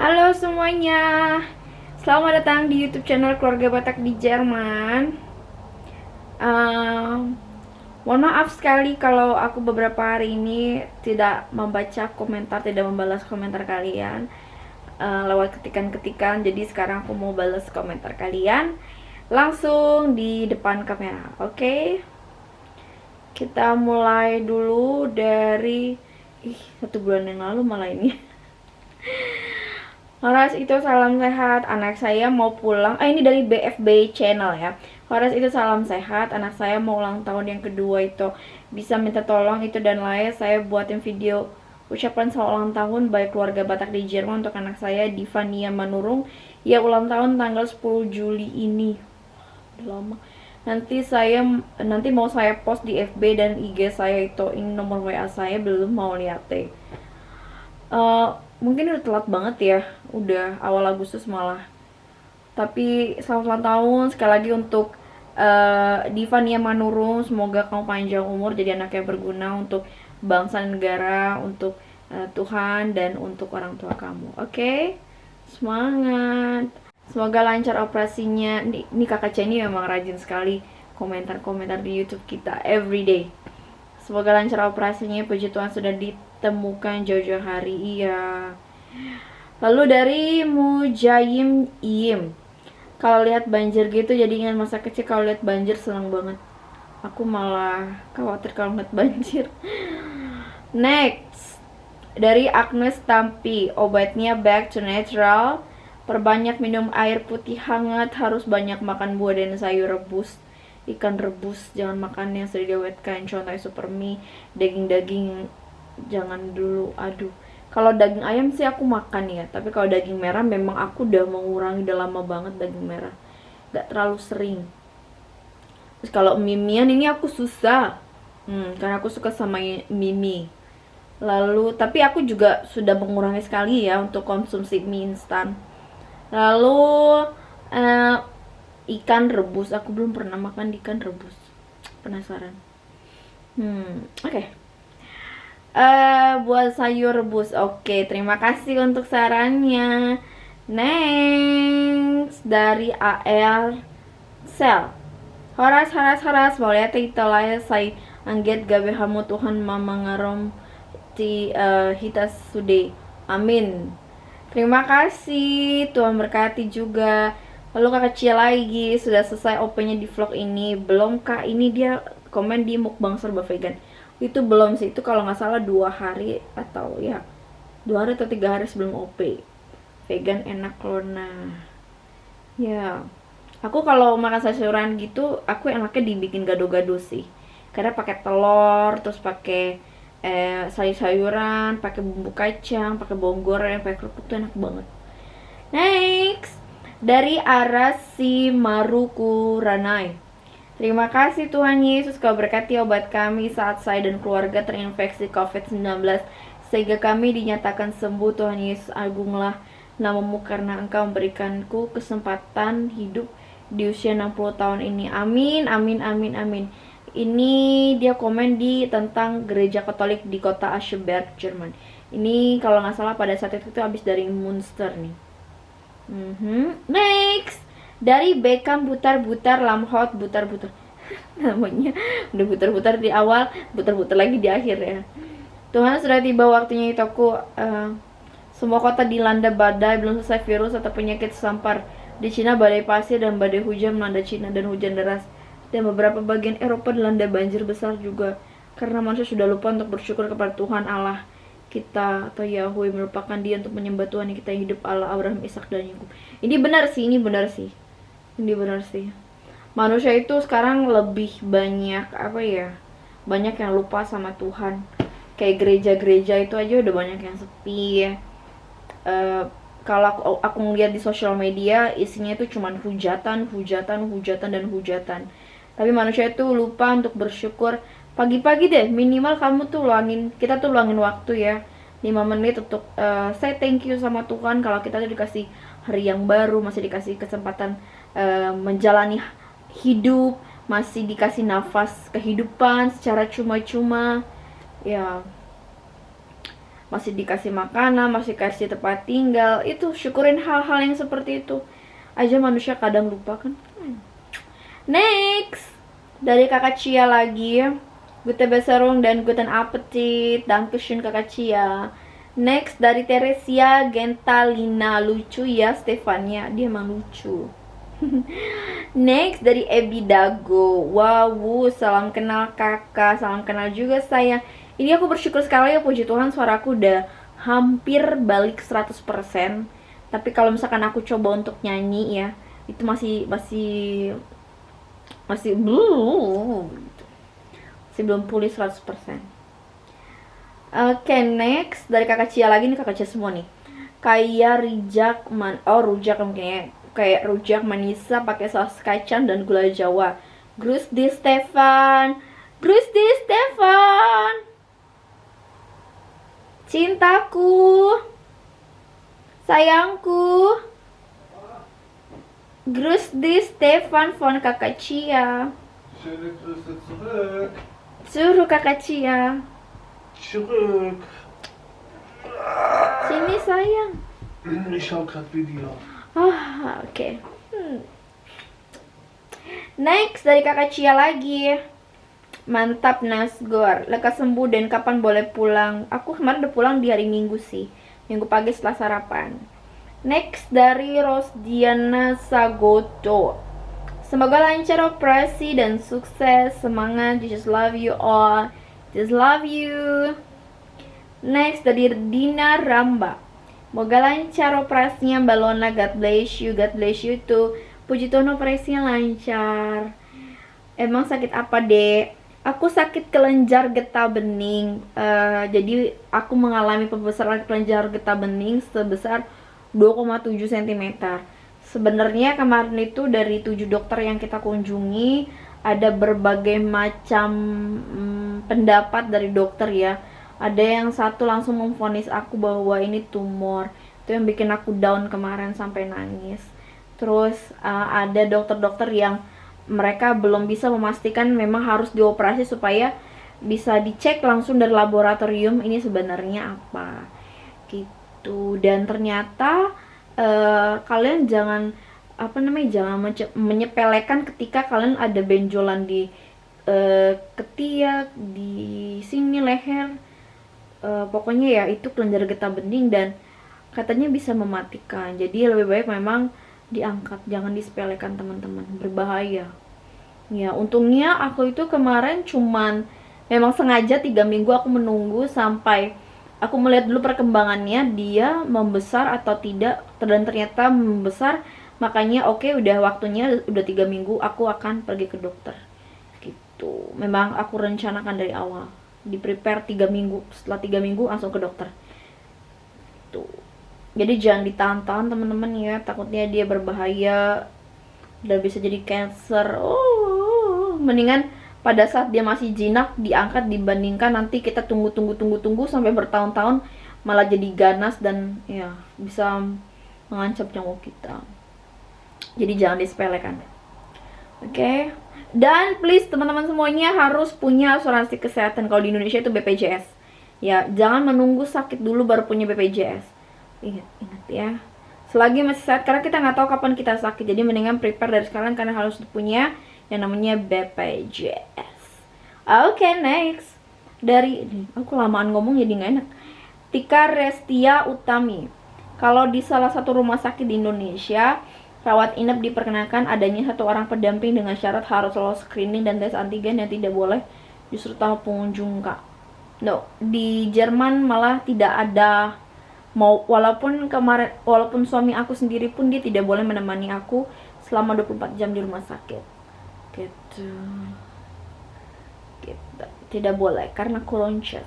Halo semuanya, selamat datang di YouTube channel Keluarga Batak di Jerman. Mohon maaf sekali kalau aku beberapa hari ini tidak membaca komentar, tidak membalas komentar kalian lewat ketikan-ketikan. Jadi sekarang aku mau balas komentar kalian langsung di depan kamera. Oke? Kita mulai dulu dari 1 bulan yang lalu malah ini. Horas itu salam sehat, anak saya mau pulang. Ini dari BFB channel ya. Horas itu salam sehat, anak saya mau ulang tahun yang kedua itu. Bisa minta tolong itu dan lain. Saya buatin video ucapan selamat ulang tahun baik keluarga Batak di Jerman untuk anak saya Divania Manurung yang ulang tahun tanggal 10 Juli ini. Udah lama. Nanti mau saya post di FB dan IG saya itu. Ini nomor WA saya, belum mau lihat deh. Mungkin udah telat banget ya, udah awal Agustus malah. Tapi selamat ulang tahun sekali lagi untuk Divania Manurung. Semoga kamu panjang umur jadi anak yang berguna untuk bangsa dan negara, untuk Tuhan dan untuk orang tua kamu. Oke? Semangat. Semoga lancar operasinya. Ini kakak Ceni memang rajin sekali komentar-komentar di YouTube kita everyday. Semoga lancar operasinya, puji Tuhan sudah ditemukan jauh-jauh hari. Iya. Lalu dari Mujayim Iyim, kalau lihat banjir gitu jadi ingat masa kecil. Kalau lihat banjir senang banget. Aku malah khawatir kalau lihat banjir. Next, dari Agnes Tampi, obatnya back to natural. Perbanyak minum air putih hangat, harus banyak makan buah dan sayur rebus. Ikan rebus jangan makan yang sudah diawetkan, contohnya super mie. Daging-daging jangan dulu. Aduh, kalau daging ayam sih aku makan ya, tapi kalau daging merah memang aku udah mengurangi, udah lama banget daging merah, gak terlalu sering. Terus kalau mie-mian ini aku susah, karena aku suka sama mie. Lalu tapi aku juga sudah mengurangi sekali ya untuk konsumsi mie instan. Lalu ikan rebus, aku belum pernah makan ikan rebus, penasaran. Oke. Buat sayur rebus. Oke, terima kasih untuk sarannya. Next, dari AL Sel. Horas, mau lihat kita lah saya angget gawe hamu Tuhan mama ngarom ti hitas sude. Amin. Terima kasih, Tuhan berkati juga. Lalu kakak Cia lagi, sudah selesai OP-nya di vlog ini. Belum kak, ini dia komen di mukbang serba vegan. Itu belum sih, itu kalau nggak salah 2 hari atau ya 2 hari atau 3 hari sebelum OP. Vegan enak loh. Nah ya, aku kalau makan sayuran gitu, aku enaknya dibikin gado-gado sih, karena pakai telur, terus pakai sayur-sayuran, pakai bumbu kacang, pakai bawang goreng, pakai kerupuk tuh enak banget. Next, dari Arasi Maruku Ranai. Terima kasih Tuhan Yesus, kau berkati obat kami saat saya dan keluarga terinfeksi COVID-19 sehingga kami dinyatakan sembuh. Tuhan Yesus, agunglah namamu karena engkau memberikanku kesempatan hidup di usia 60 tahun ini. Amin, amin, amin, amin. Ini dia komen di tentang gereja Katolik di kota Ascheberg, Jerman. Ini kalau nggak salah pada saat itu habis dari Munster nih. Next, dari Beckham butar-butar lamhot butar-butar. Namanya udah butar-butar di awal, butar-butar lagi di akhir ya. Tuhan, sudah tiba waktunya itu aku semua kota dilanda badai, belum selesai virus atau penyakit sampar. Di Cina badai pasir dan badai hujan melanda Cina dan hujan deras. Dan beberapa bagian Eropa dilanda banjir besar juga. Karena manusia sudah lupa untuk bersyukur kepada Tuhan Allah kita atau Yahweh, merupakan dia untuk menyembah Tuhan yang kita hidup, Allah Abraham, Ishak dan Yakub. Ini benar sih. Manusia itu sekarang lebih banyak banyak yang lupa sama Tuhan. Kayak gereja-gereja itu aja udah banyak yang sepi ya. Kalau aku ngeliat di sosial media, isinya itu cuman hujatan. Tapi manusia itu lupa untuk bersyukur. Pagi-pagi deh, minimal kita tuh luangin waktu ya 5 menit untuk say thank you sama Tuhan. Kalau kita tuh dikasih hari yang baru, masih dikasih kesempatan menjalani hidup, masih dikasih nafas kehidupan secara cuma-cuma ya, masih dikasih makanan, masih kasih tempat tinggal. Itu syukurin hal-hal yang seperti itu aja, manusia kadang lupa kan. Next dari kakak Cia lagi, Gute Besserung dan Guten Appetit, Dankeschön kakak Cia. Next dari Teresia Gentalina, lucu ya Stefania, dia emang lucu. Next dari Ebi Dago, wow, salam kenal kakak, salam kenal juga saya. Ini aku bersyukur sekali ya, puji Tuhan suaraku udah hampir balik 100%. Tapi kalau misalkan aku coba untuk nyanyi ya, itu masih belum pulih 100%. Oke, next dari kakak Cia lagi nih, kakak Cia semua nih. Kayak rujak mungkin ya. Kayak rujak Manisa pakai saus kacang dan gula Jawa. Grus di Stefan. Cintaku. Sayangku. Grus di Stefan von kakak Cia. Schöne Grüße zurück. Suruh kakak Cia. Zurück. Sini sayang. Ich schau grad Video. Oke. Next dari kakak Cia lagi. Mantap Nasgor. Lekas sembuh dan kapan boleh pulang? Aku kemarin udah pulang di hari Minggu sih. Minggu pagi setelah sarapan. Next dari Rosdiana Sagoto. Semoga lancar operasi dan sukses. Semangat. Jesus love you all. Just love you. Next dari Dina Ramba. Semoga lancar operasinya Mbak Lona. God bless you too. Puji Tuhan operasinya lancar. Emang sakit apa dek? Aku sakit kelenjar getah bening. Jadi aku mengalami pembesaran kelenjar getah bening sebesar 2,7 cm. Sebenarnya kemarin itu dari 7 dokter yang kita kunjungi, ada berbagai macam pendapat dari dokter ya. Ada yang satu langsung memvonis aku bahwa ini tumor. Itu yang bikin aku down kemarin sampai nangis. Terus ada dokter-dokter yang mereka belum bisa memastikan, memang harus dioperasi supaya bisa dicek langsung dari laboratorium ini sebenarnya apa gitu. Dan ternyata kalian jangan menyepelekan ketika kalian ada benjolan di ketiak, di sini leher. Pokoknya ya itu kelenjar getah bening dan katanya bisa mematikan. Jadi lebih baik memang diangkat, jangan disepelekan teman-teman, berbahaya. Ya untungnya aku itu kemarin cuman memang sengaja 3 minggu aku menunggu sampai aku melihat dulu perkembangannya dia membesar atau tidak, dan ternyata membesar. Makanya oke, udah waktunya, udah 3 minggu aku akan pergi ke dokter gitu. Memang aku rencanakan dari awal, di prepare 3 minggu, setelah 3 minggu langsung ke dokter tuh. Jadi jangan ditahan-tahan teman-teman ya, takutnya dia berbahaya dan bisa jadi cancer. Mendingan pada saat dia masih jinak diangkat dibandingkan nanti kita tunggu sampai bertahun-tahun malah jadi ganas dan ya bisa mengancam nyawa kita. Jadi jangan disepelekan. Oke. Dan please teman-teman semuanya harus punya asuransi kesehatan. Kalau di Indonesia itu BPJS. Ya, jangan menunggu sakit dulu baru punya BPJS. Ingat ya. Selagi masih sehat, karena kita nggak tahu kapan kita sakit. Jadi mendingan prepare dari sekarang karena harus punya yang namanya BPJS. Oke, next. Dari aku lamaan ngomong jadi nggak enak. Tika Restia Utami. Kalau di salah satu rumah sakit di Indonesia, rawat inap diperkenakan adanya 1 orang pendamping dengan syarat harus lolos screening dan tes antigen yang tidak boleh justru tahu pengunjung kak. No, di Jerman malah tidak ada. Walaupun suami aku sendiri pun dia tidak boleh menemani aku selama 24 jam di rumah sakit. Gitu. Tidak boleh karena Kolonces.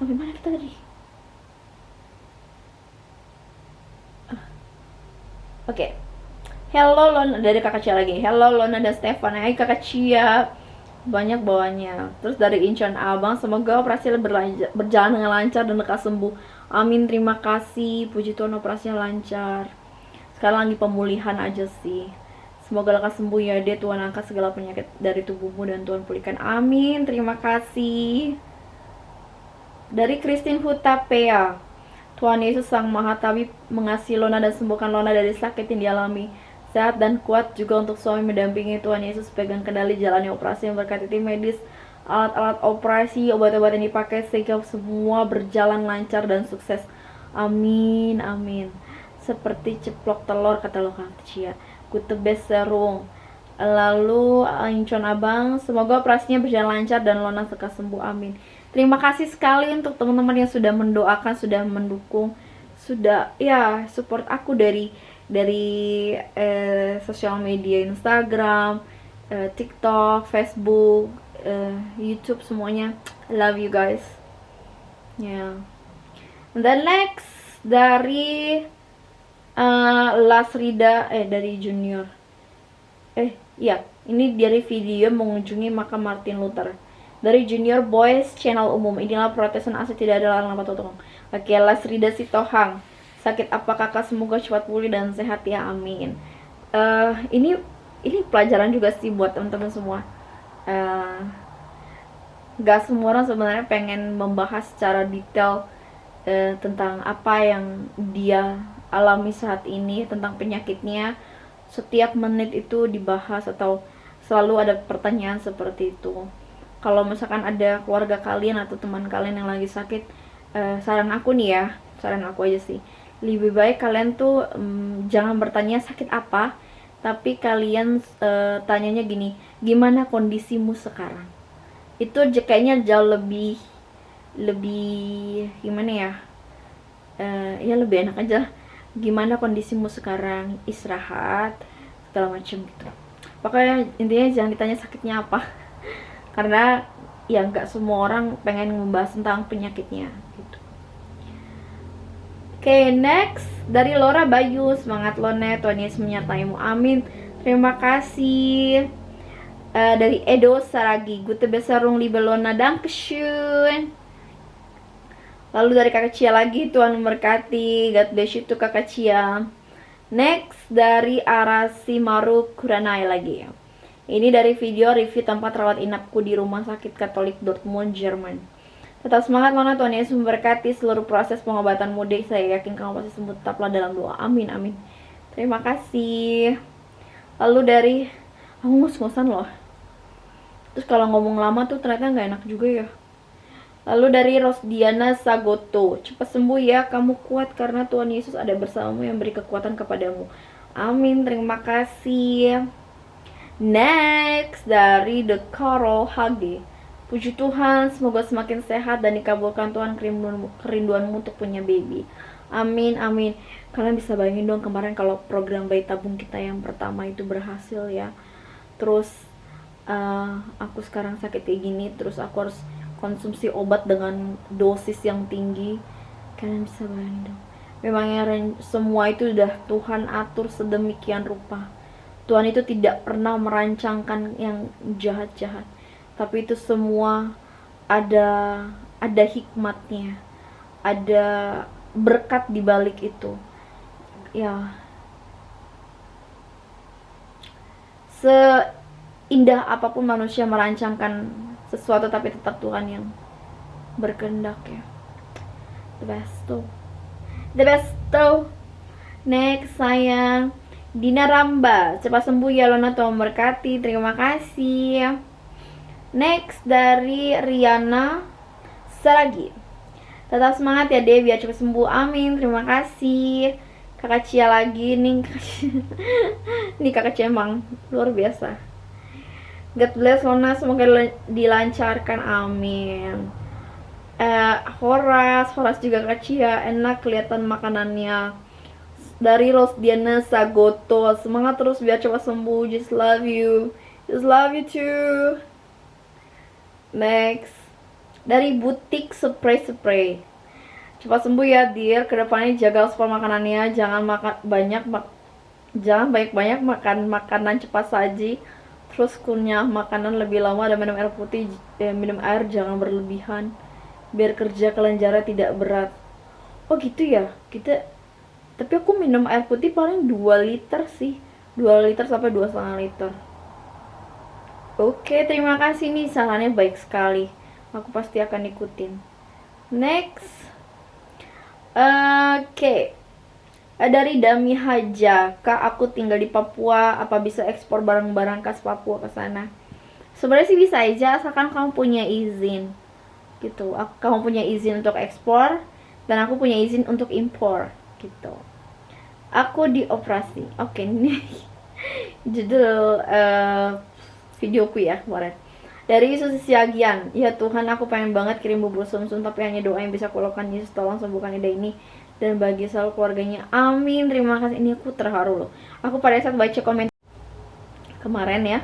Sampai mana kita tadi? Oke. Hello Lona, dari kakak Cia lagi. Hello Lona dan Stefan. Hai kakak Cia. Banyak bawahnya. Terus dari Incheon Abang, semoga operasi berjalan dengan lancar dan lekas sembuh. Amin, terima kasih. Puji Tuhan operasinya lancar. Sekarang lagi pemulihan aja sih. Semoga lekas sembuh ya deh. Tuhan angkat segala penyakit dari tubuhmu dan Tuhan pulihkan. Amin, terima kasih. Dari Christine Hutapea. Tuhan Yesus Sang Maha Tabib mengasihi Lona dan sembuhkan Lona dari sakit yang dialami. Sehat dan kuat juga untuk suami mendampingi. Tuhan Yesus pegang kendali jalani operasi yang berkati tim medis, alat-alat operasi, obat-obat yang dipakai sehingga semua berjalan lancar dan sukses. Amin, amin. Seperti ceplok telur kata lokal Cia. Kutebes serung. Lalu Incon Abang, semoga operasinya berjalan lancar dan Lona lekas sembuh. Amin. Terima kasih sekali untuk teman-teman yang sudah mendoakan, sudah mendukung, sudah ya support aku dari sosial media Instagram, TikTok, Facebook, YouTube semuanya. I love you guys. Yeah. And then next dari Lasrida dari Junior. Iya, ini dari video mengunjungi makam Martin Luther. Dari Junior Boys channel umum. Inilah protesan asli, tidak ada larang apa tolong. Oke, Lasrida Sitohang. Sakit apa kakak, semoga cepat pulih dan sehat ya, amin. Ini pelajaran juga sih buat teman-teman semua. Gak semua orang sebenarnya pengen membahas secara detail tentang apa yang dia alami saat ini, tentang penyakitnya. Setiap menit itu dibahas atau selalu ada pertanyaan seperti itu. Kalau misalkan ada keluarga kalian atau teman kalian yang lagi sakit, saran aku nih ya, saran aku aja sih, lebih baik kalian tuh jangan bertanya sakit apa, tapi kalian tanyanya gini, gimana kondisimu sekarang? Itu kayaknya jauh lebih gimana ya, ya lebih enak aja. Gimana kondisimu sekarang, istirahat segala macam gitu. Pokoknya intinya jangan ditanya sakitnya apa. Karena ya nggak semua orang pengen membahas tentang penyakitnya gitu. Oke, next dari Laura Bayu. Semangat Lone, Tuhan Yesus menyertaimu, amin. Terima kasih. Dari Edo Saragi, Gute Besarung Liebe Lona, Dankeschön. Lalu dari Kakak Cia lagi, Tuhan memberkati, God bless you to Kakak Cia. Next dari Arasi Maru Kuranai lagi. Ini dari video review tempat rawat inapku di Rumah Sakit Katolik Dortmund, Jerman. Tetap semangat Lona, Tuhan Yesus memberkati seluruh proses pengobatanmu deh. Saya yakin kamu pasti sembuh, tetaplah dalam doa. Amin, amin. Terima kasih. Lalu dari, aku ngos-ngosan loh. Terus kalau ngomong lama tuh ternyata nggak enak juga ya. Lalu dari Rosdiana Sagoto, cepat sembuh ya, kamu kuat karena Tuhan Yesus ada bersamamu yang beri kekuatan kepadamu. Amin, terima kasih. Next dari The Carol HD, puji Tuhan, semoga semakin sehat dan dikabulkan Tuhan kerinduanmu untuk punya baby. Amin, amin. Kalian bisa bayangin dong kemarin kalau program bayi tabung kita yang pertama itu berhasil ya. Terus aku sekarang sakit kayak gini, terus aku harus konsumsi obat dengan dosis yang tinggi. Kalian bisa bayangin dong. Memangnya semua itu udah Tuhan atur sedemikian rupa. Tuhan itu tidak pernah merancangkan yang jahat-jahat, tapi itu semua ada hikmatnya, ada berkat di balik itu. Ya, seindah apapun manusia merancangkan sesuatu, tapi tetap Tuhan yang berkehendak ya. The best tuh. Next sayang, Dina Ramba, cepat sembuh ya Lona, Tuhan memberkati. Terima kasih. Next dari Riana Saragi, tetap semangat ya Deh, biar cepat sembuh, amin. Terima kasih. Kakak Cia lagi nih. Nih Kakak Cia emang luar biasa. God bless Lona, semoga dilancarkan, amin. Horas juga Kakak Cia, enak kelihatan makanannya. Dari Rosdiana Sagoto, semangat terus biar cepat sembuh, just love you too. Next dari Butik Spray, cepat sembuh ya dear, kedepannya jaga sport makanannya, jangan banyak makan makanan cepat saji, terus kunyah makanan lebih lama, dan minum air putih, minum air jangan berlebihan biar kerja kelenjarnya tidak berat. Oh gitu ya, tapi aku minum air putih paling 2 liter sih, 2 liter sampai 2,5 liter. Oke, terima kasih nih, sarannya baik sekali, aku pasti akan ikutin. Next. Oke. Dari Dami Haja, Kak, aku tinggal di Papua, apa bisa ekspor barang-barang khas Papua ke sana? Sebenarnya sih bisa aja, asalkan kamu punya izin. Gitu. Kamu punya izin untuk ekspor dan aku punya izin untuk impor, gitu. Aku dioperasi. Oke, ini judul videoku ya kemarin. Dari Susi Siagian, ya Tuhan, aku pengen banget kirim bubur sumsum, tapi hanya doa yang bisa kulakukan. Yesus, tolong sembuhkan ide ini dan bagi selalu keluarganya. Amin. Terima kasih. Ini aku terharu loh. Aku pada saat baca komen kemarin ya,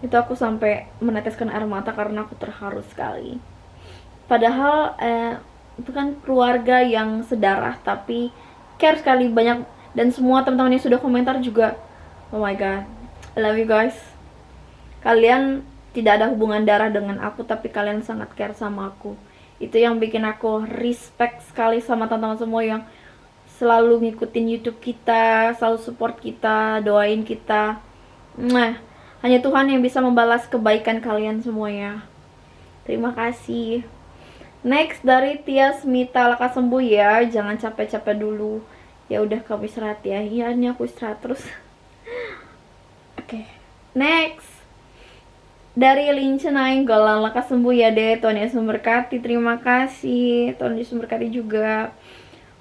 itu aku sampai meneteskan air mata karena aku terharu sekali. Padahal itu kan keluarga yang sedarah, tapi care sekali banyak, dan semua teman-teman yang sudah komentar juga, oh my god, I love you guys. Kalian tidak ada hubungan darah dengan aku, tapi kalian sangat care sama aku. Itu yang bikin aku respect sekali sama teman-teman semua yang selalu ngikutin YouTube kita, selalu support kita, doain kita. Hanya Tuhan yang bisa membalas kebaikan kalian semuanya. Terima kasih. Next dari Tia Smita, lekas sembuh ya, jangan capek-capek dulu. Ya udah, kamu istirahat ya. Iya, ini aku istirahat terus. Oke. Next dari Lincenaing Golang, lekas sembuh ya deh, Tuhan Yesus memberkati. Terima kasih, Tuhan Yesus memberkati juga.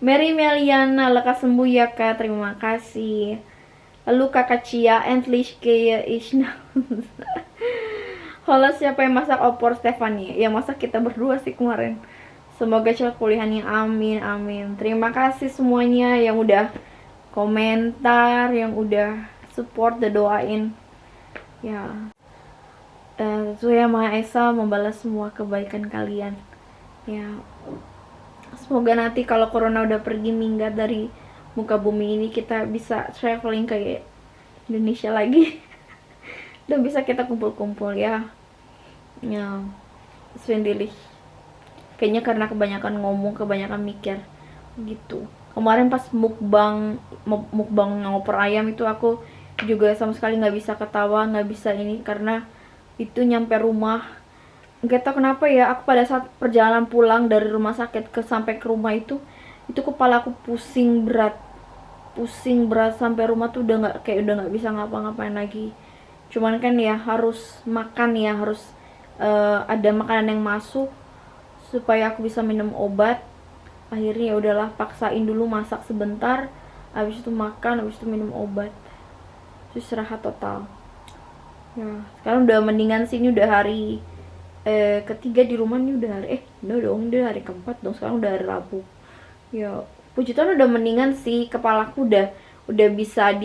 Mary Meliana, lekas sembuh ya Kak, terima kasih. Lalu Kakak Cia, endlich gehe ich nach. Halo, siapa yang masak? Opor Stefani. Yang masak kita berdua sih kemarin. Semoga cepat pulihnya, amin, amin. Terima kasih semuanya yang udah komentar, yang udah support dan doain. Ya, Tuhan Maha Esa membalas semua kebaikan kalian. Ya, semoga nanti kalau corona udah pergi minggat dari muka bumi ini, kita bisa traveling ke Indonesia lagi. Dan bisa kita kumpul-kumpul ya. Ya, sendiri. Kayaknya karena kebanyakan ngomong, kebanyakan mikir gitu. Kemarin pas mukbang ngoper ayam itu aku juga sama sekali nggak bisa ketawa, nggak bisa ini, karena itu nyampe rumah nggak tahu kenapa ya, aku pada saat perjalanan pulang dari rumah sakit sampai ke rumah itu kepala aku pusing berat sampai rumah tuh udah nggak bisa ngapa-ngapain lagi. Cuman kan ya harus makan ya, harus ada makanan yang masuk supaya aku bisa minum obat. Akhirnya ya udahlah, paksain dulu masak sebentar, habis itu makan, habis itu minum obat, terus istirahat total. Ya, sekarang udah mendingan sih, ini udah hari ketiga di rumah nih, udah hari udah hari keempat dong, sekarang udah hari Rabu. Ya, puji Tuhan udah mendingan sih, kepalaku udah bisa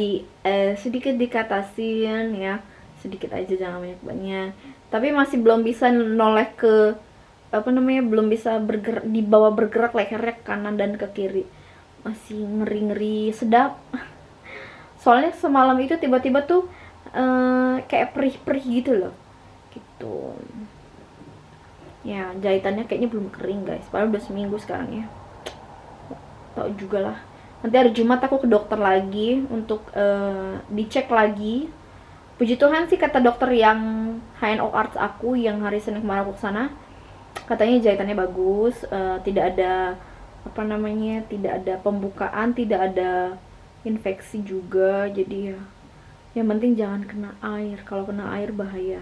sedikit dikatasin ya, sedikit aja, jangan banyak-banyak. Tapi masih belum bisa noleh ke belum bisa bergerak lehernya ke kanan dan ke kiri. Masih ngeri-ngeri sedap. Soalnya semalam itu tiba-tiba tuh kayak perih-perih gitu loh, gitu ya. Jahitannya kayaknya belum kering guys, padahal udah seminggu sekarang ya. Tau juga lah, nanti hari Jumat aku ke dokter lagi untuk dicek lagi. Puji Tuhan sih, kata dokter yang HNO Arts aku yang hari Senin kemarin aku kesana, katanya jahitannya bagus, tidak ada tidak ada pembukaan, tidak ada infeksi juga. Jadi ya, yang penting jangan kena air. Kalau kena air bahaya.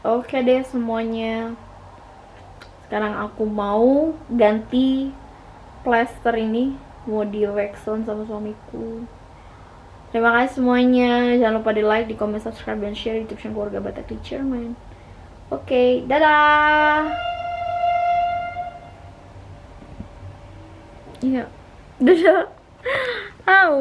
Oke deh semuanya. Sekarang aku mau ganti plaster ini, mau di wax on sama suamiku. Terima kasih semuanya. Jangan lupa di like, di comment, subscribe, dan share YouTube channel Keluarga Batak Teacher Man. Oke, dadah. Iya, dadah. Wow.